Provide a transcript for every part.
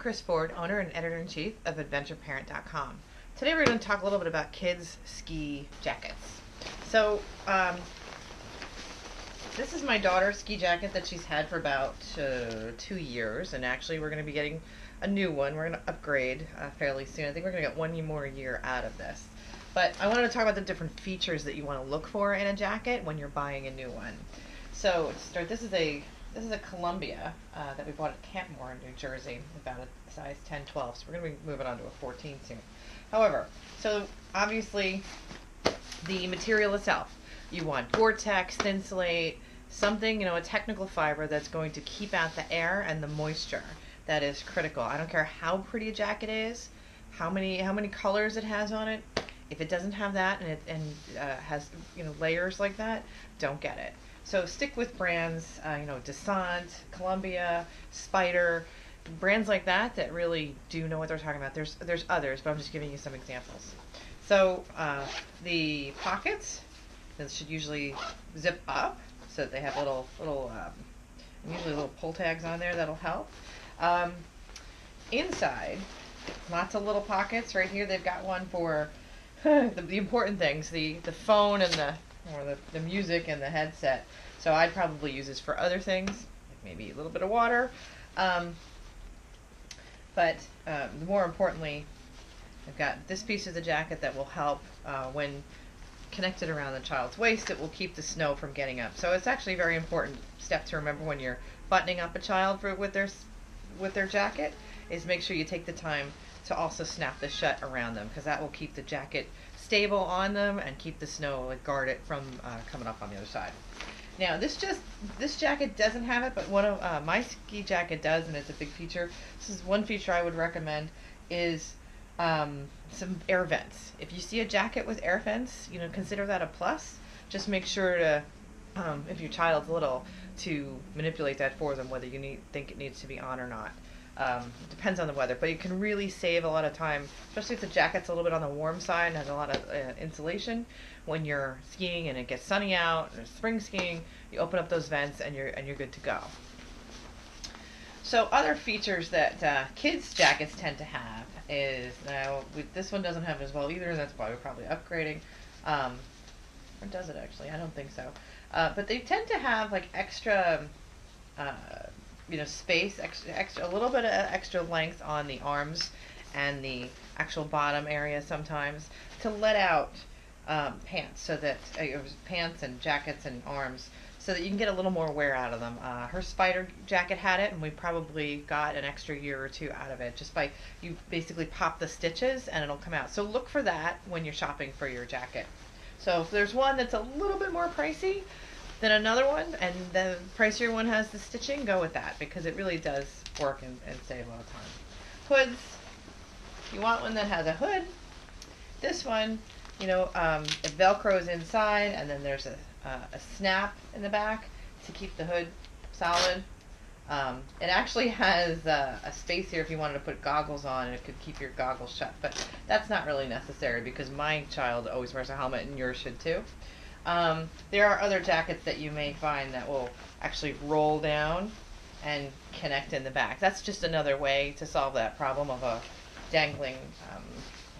Chris Ford, owner and editor-in-chief of AdventureParent.com. Today we're going to talk a little bit about kids' ski jackets. So, this is my daughter's ski jacket that she's had for about 2 years, and actually we're going to be getting a new one. We're going to upgrade fairly soon. I think we're going to get 1 more year out of this. But I wanted to talk about the different features that you want to look for in a jacket when you're buying a new one. So to start, this is a Columbia that we bought at Campmore in New Jersey, about a size 10-12. So we're going to be moving on to a 14 soon. However, so obviously the material itself, you want Gore-Tex, Thinsulate, something, a technical fiber that's going to keep out the air and the moisture. That is critical. I don't care how pretty a jacket is, how many colors it has on it. If it doesn't have that and has layers like that, don't get it. So stick with brands, Descente, Columbia, Spyder, brands like that really do know what they're talking about. There's others, but I'm just giving you some examples. So the pockets, this should usually zip up so that they have usually little pull tags on there that'll help. Inside, lots of little pockets. Right here they've got one for the important things, the phone and the music and the headset. So I'd probably use this for other things, like maybe a little bit of water. But more importantly, I've got this piece of the jacket that will help when connected around the child's waist. It will keep the snow from getting up. So it's actually a very important step to remember when you're buttoning up a child with their jacket, is make sure you take the time to also snap this shut around them, because that will keep the jacket stable on them and keep the snow, guard it from coming up on the other side. Now this jacket doesn't have it, but one of my ski jacket does, and it's a big feature. This is one feature I would recommend, is some air vents. If you see a jacket with air vents, consider that a plus. Just make sure to, if your child's little, to manipulate that for them, whether you think it needs to be on or not. Depends on the weather, but you can really save a lot of time, especially if the jacket's a little bit on the warm side and has a lot of insulation. When you're skiing and it gets sunny out, or spring skiing, you open up those vents and you're good to go. So other features that kids' jackets tend to have is, now this one doesn't have it as well either, and that's why we're probably upgrading. Or does it actually? I don't think so. But they tend to have like extra space, extra, a little bit of extra length on the arms and the actual bottom area sometimes, to let out pants, so that pants and jackets and arms, so that you can get a little more wear out of them. Her Spyder jacket had it, and we probably got an extra year or two out of it, just by, you basically pop the stitches and it'll come out. So look for that when you're shopping for your jacket. So if there's one that's a little bit more pricey than another one, and the pricier one has the stitching, go with that, because it really does work and save a lot of time. Hoods, you want one that has a hood. This one, it velcros inside, and then there's a snap in the back to keep the hood solid. It actually has a space here if you wanted to put goggles on, and it could keep your goggles shut, but that's not really necessary because my child always wears a helmet, and yours should too. There are other jackets that you may find that will actually roll down and connect in the back. That's just another way to solve that problem of a dangling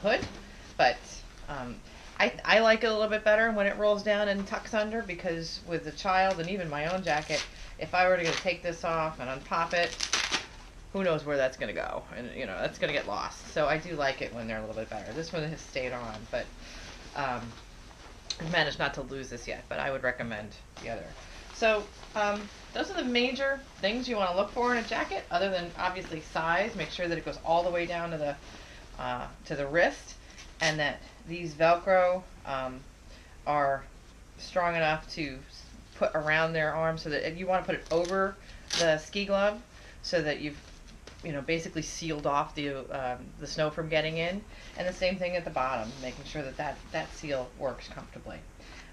hood. But I like it a little bit better when it rolls down and tucks under, because with the child, and even my own jacket, if I were to take this off and unpop it, who knows where that's going to go, and that's going to get lost. So I do like it when they're a little bit better. This one has stayed on, but I've managed not to lose this yet, but I would recommend the other. So those are the major things you want to look for in a jacket, other than obviously size. Make sure that it goes all the way down to the wrist, and that these Velcro are strong enough to put around their arm, so that you want to put it over the ski glove, so that you've basically sealed off the snow from getting in. And the same thing at the bottom, making sure that seal works comfortably.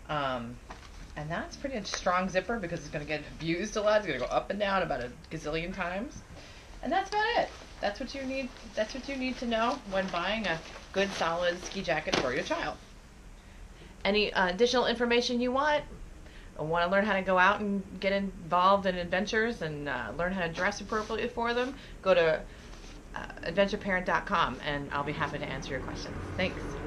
And that's pretty much strong zipper, because it's going to get abused a lot. It's going to go up and down about a gazillion times. And that's about it. That's what you need. That's what you need to know when buying a good, solid ski jacket for your child. Any additional information you want to learn how to go out and get involved in adventures and learn how to dress appropriately for them, go to adventureparent.com, and I'll be happy to answer your questions. Thanks.